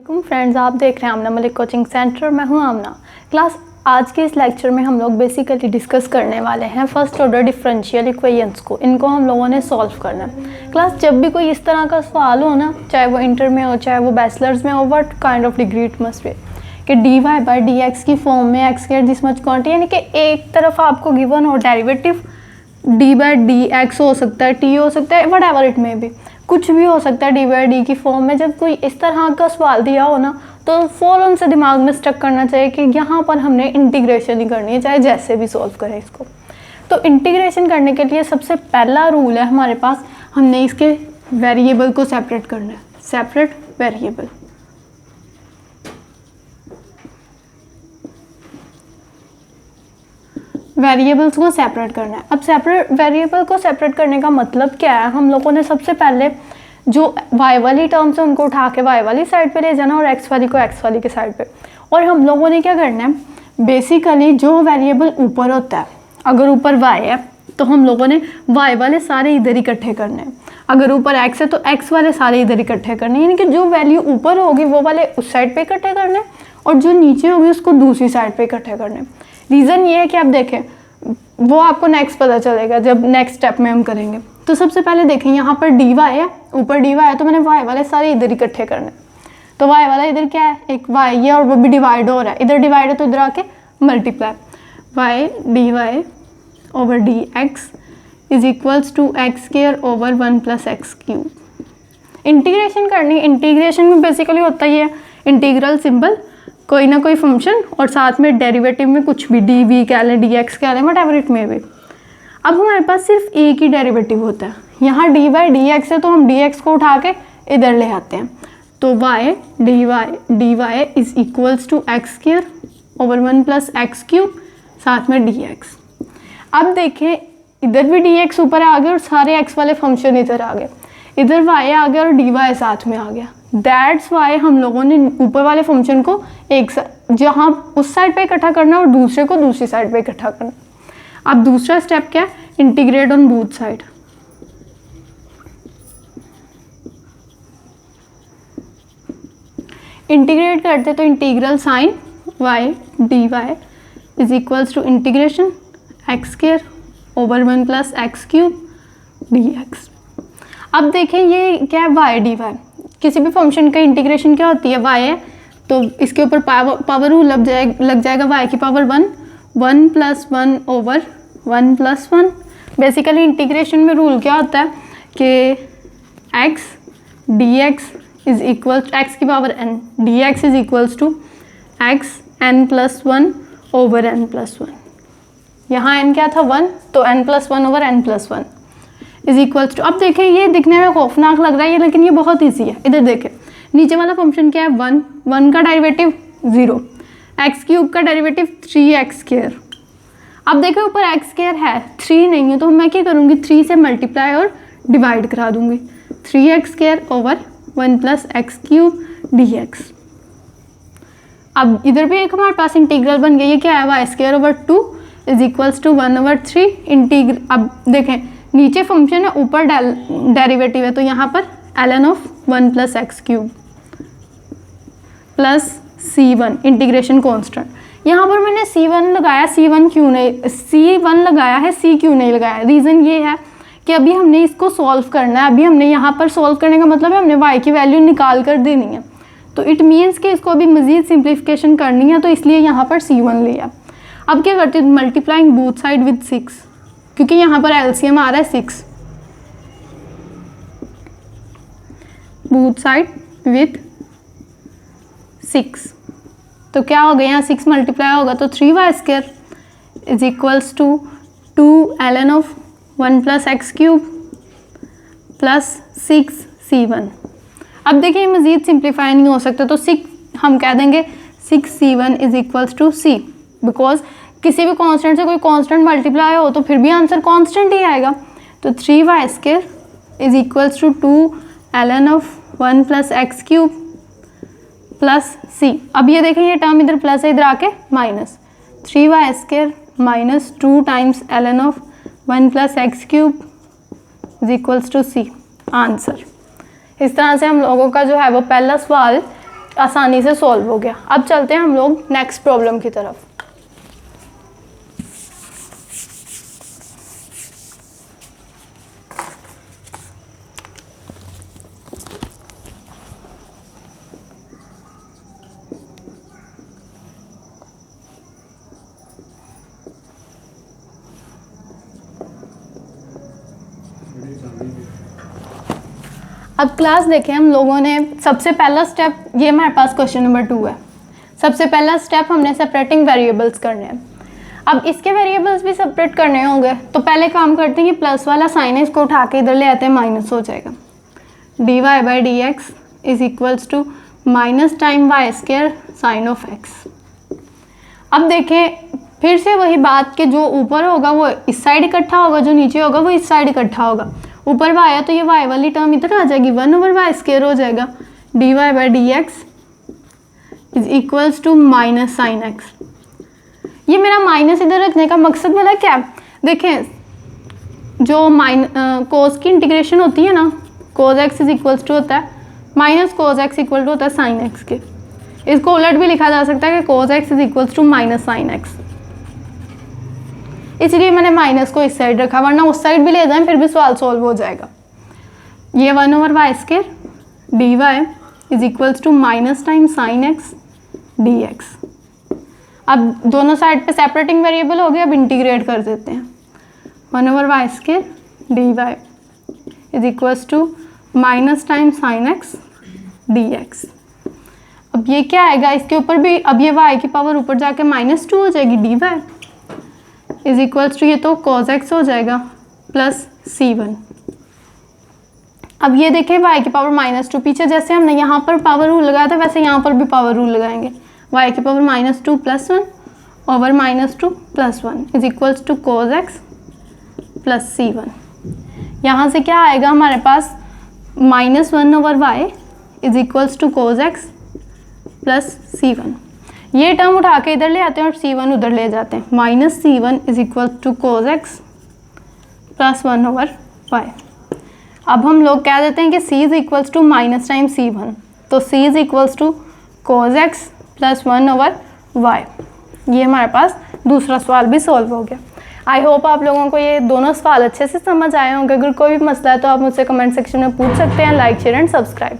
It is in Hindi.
वालेकुम फ्रेंड्स, आप देख रहे हैं आमना मलिक कोचिंग सेंटर। मैं हूं आमना। क्लास आज के इस लेक्चर में हम लोग बेसिकली डिस्कस करने वाले हैं फर्स्ट ऑर्डर डिफरेंशियल इक्वेशंस को। इनको हम लोगों ने सॉल्व करना है। क्लास जब भी कोई इस तरह का सवाल हो ना, चाहे वो इंटर में हो चाहे वो बैचलर्स में हो, what kind of degree it must be, कि D Y by D X की फॉर्म में X square this much quantity, यानी कि एक तरफ आपको गिवन हो derivative D by D X हो सकता है, टी हो सकता है, वट एवर इट में भी, कुछ भी हो सकता है डी बाई डी की फॉर्म में। जब कोई इस तरह का सवाल दिया हो ना, तो फ़ौरन से दिमाग में स्टक करना चाहिए कि यहाँ पर हमने इंटीग्रेशन ही करनी है, चाहे जैसे भी सॉल्व करें इसको। तो इंटीग्रेशन करने के लिए सबसे पहला रूल है हमारे पास, हमने इसके वेरिएबल को सेपरेट करना है। सेपरेट वेरिएबल, वेरिएबल्स को सेपरेट करना है। अब सेपरेट वेरिएबल को सेपरेट करने का मतलब क्या है, हम लोगों ने सबसे पहले जो y वाली टर्म्स है उनको उठा के y वाली साइड पे ले जाना और x वाली को x वाली के साइड पे। और हम लोगों ने क्या करना है, बेसिकली जो वेरिएबल ऊपर होता है, अगर ऊपर y है तो हम लोगों ने y वाले सारे इधर इकट्ठे करने हैं, अगर ऊपर x है तो x वाले सारे इधर इकट्ठे करने हैं, यानी कि जो वैल्यू ऊपर होगी वो वाले उस साइड पे इकट्ठे करने और जो नीचे होगी उसको दूसरी साइड पे इकट्ठे करने। रीज़न ये है कि आप देखें, वो आपको नेक्स्ट पता चलेगा जब नेक्स्ट स्टेप में हम करेंगे। तो सबसे पहले देखें, यहाँ पर डी वाई है, ऊपर डी वाई है, तो मैंने वाई वाले सारे इधर इकट्ठे करने। तो वाई वाला इधर क्या है, एक वाई है और वो भी डिवाइड हो रहा है, इधर डिवाइड है तो इधर आके multiply, y d y over d x is equals to x square over 1 plus x cube. Integration करनी, इंटीग्रेशन में बेसिकली होता ही है इंटीग्रल सिंबल, कोई ना कोई फंक्शन और साथ में डेरिवेटिव में कुछ भी, डी वी कह लें, डी एक्स कह लें, वट एवर इट में भी। अब हमारे पास सिर्फ एक ही डेरिवेटिव होता है, यहाँ डी वाई डी एक्स है तो हम डी एक्स को उठा के इधर ले आते हैं। तो y d y is equals to x square over 1 plus x cube, साथ में डी एक्स। अब देखें, इधर भी डी एक्स ऊपर आ गया और सारे एक्स वाले फंक्शन इधर आ गए, इधर वाई आ गया और डी वाई साथ में आ गया। दैट्स वाई हम लोगों ने ऊपर वाले फंक्शन को एक जहाँ उस साइड पे इकट्ठा करना और दूसरे को दूसरी साइड पे इकट्ठा करना। अब दूसरा स्टेप क्या है, integrate on both side. Integrate करते तो integral sine y d y is equals to integration x square over 1 plus x cube d x. अब देखें ये क्या है, वाई डी वाई, किसी भी फंक्शन का इंटीग्रेशन क्या होती है, वाई है तो इसके ऊपर पावर रूल लग जाएगा, वाई की power 1 plus 1 over 1 plus 1। Basically integration में रूल क्या होता है कि x dx is equal X की power n, dx is equals to x n plus 1 over n plus 1। यहाँ n क्या था 1, तो n plus 1 over n plus 1 is equals to. अब देखें, ये दिखने में खौफनाक लग रहा है लेकिन ये बहुत ईजी है। इधर देखें, नीचे वाला फंक्शन क्या है 1 का डेरिवेटिव 0, एक्स क्यूब का डेरिवेटिव 3x स्क्वायर। अब देखो ऊपर एक्स स्क्वायर है, 3 नहीं है, तो मैं क्या करूँगी 3 से मल्टीप्लाई और डिवाइड करा दूँगी, 3x square over 1 plus x cube d x. अब इधर भी एक हमारे पास इंटीग्रल बन गया, ये क्या है y square over 2 is equals to 1 over 3 integral. अब देखें, नीचे फंक्शन है, ऊपर डेरिवेटिव है, तो यहाँ पर ln of 1 plus x cube plus c1 integration constant. यहाँ पर मैंने c1 लगाया, c1 क्यों नहीं, c1 लगाया है, c क्यों नहीं लगाया, रीज़न ये है कि अभी हमने इसको सॉल्व करना है। अभी हमने यहाँ पर सॉल्व करने का मतलब है हमने y की वैल्यू निकाल कर देनी है, तो इट मीन्स कि इसको अभी मज़ीद सिंप्लीफिकेशन करनी है, तो इसलिए यहाँ पर c1 लिया। अब क्या करते हैं, मल्टीप्लाइंग बोथ साइड विद 6, क्योंकि यहाँ पर एलसीएम आ रहा है 6, बोथ साइड विद 6, तो क्या हो गया, यहाँ 6 मल्टीप्लाई होगा तो 3y square is equals to 2 ln of 1 plus x cube plus 6 c1। अब देखिए मज़ीद सिंप्लीफाई नहीं हो सकता, तो 6 हम कह देंगे 6 c1 is equals to c, because किसी भी कांस्टेंट से कोई कांस्टेंट मल्टीप्लाई हो तो फिर भी आंसर कांस्टेंट ही आएगा। तो 3y square is equals to 2 ln of 1 plus x cube plus c। अब ये देखें, ये टर्म इधर प्लस है, इधर आके minus, 3y square minus 2 times ln of 1 plus x cube is equals to c, answer. इस तरह से हम लोगों का जो है वो पहला सवाल आसानी से सॉल्व हो गया। अब चलते हैं हम लोग नेक्स्ट प्रॉब्लम की तरफ। अब क्लास देखें हम लोगों ने, सबसे पहला स्टेप ये हमारे पास क्वेश्चन नंबर 2 है। सबसे पहला स्टेप हमने सेपरेटिंग वेरिएबल्स करने हैं। अब इसके वेरिएबल्स भी सेपरेट करने होंगे, तो पहले काम करते हैं कि प्लस वाला साइन है इसको उठा के इधर ले आते हैं, माइनस हो जाएगा। D Y by D x is equals to minus time y square sine of x. अब देखें फिर से वही बात कि जो ऊपर होगा वो इस साइड इकट्ठा होगा, जो नीचे होगा वो इस साइड इकट्ठा होगा। ऊपर y आया तो ये y वाली टर्म इधर आ जाएगी, 1/y स्क्वायर हो जाएगा। D Y by D x is equals to minus sine x. ये मेरा माइनस इधर रखने का मकसद वाला क्या है, देखें जो कोस की इंटीग्रेशन होती है ना, cos x is equals to होता है minus cos x equal to होता है साइन एक्स के। इसको उलट भी लिखा जा सकता है कि cos x is equals to minus sine x, इसलिए मैंने माइनस को इस साइड रखा, वरना उस साइड भी ले जाएं फिर भी सवाल सॉल्व हो जाएगा। ये 1/y square d y is equals to minus time sine x d x. अब दोनों साइड पे सेपरेटिंग वेरिएबल हो गए, अब इंटीग्रेट कर देते हैं। 1/y square d y is equals to minus time sine x d x. अब ये क्या आएगा इसके ऊपर भी, अब ये y की पावर ऊपर जाके -2 हो जाएगी, d y is equals to ये तो cos x हो जाएगा प्लस c1। अब ये देखें y की पावर -2, पीछे जैसे हमने यहाँ पर पावर रूल लगाया था वैसे यहाँ पर भी पावर रूल लगाएंगे। y की power -2 + 1 over -2 + 1 is equals to cos x plus c1। यहाँ से क्या आएगा हमारे पास, -1/y is equals to cos x plus c1। ये टर्म उठा के इधर ले आते हैं और c1 उधर ले जाते हैं। -c1 is equal to cos x plus 1/y। अब हम लोग कह देते हैं कि c is equals to minus time c1, तो c is equals to cos x plus 1/y। ये हमारे पास दूसरा सवाल भी सॉल्व हो गया। आई होप आप लोगों को ये दोनों सवाल अच्छे से समझ आए होंगे। अगर कोई भी मसला है तो आप मुझसे कमेंट सेक्शन में पूछ सकते हैं। Like share and subscribe.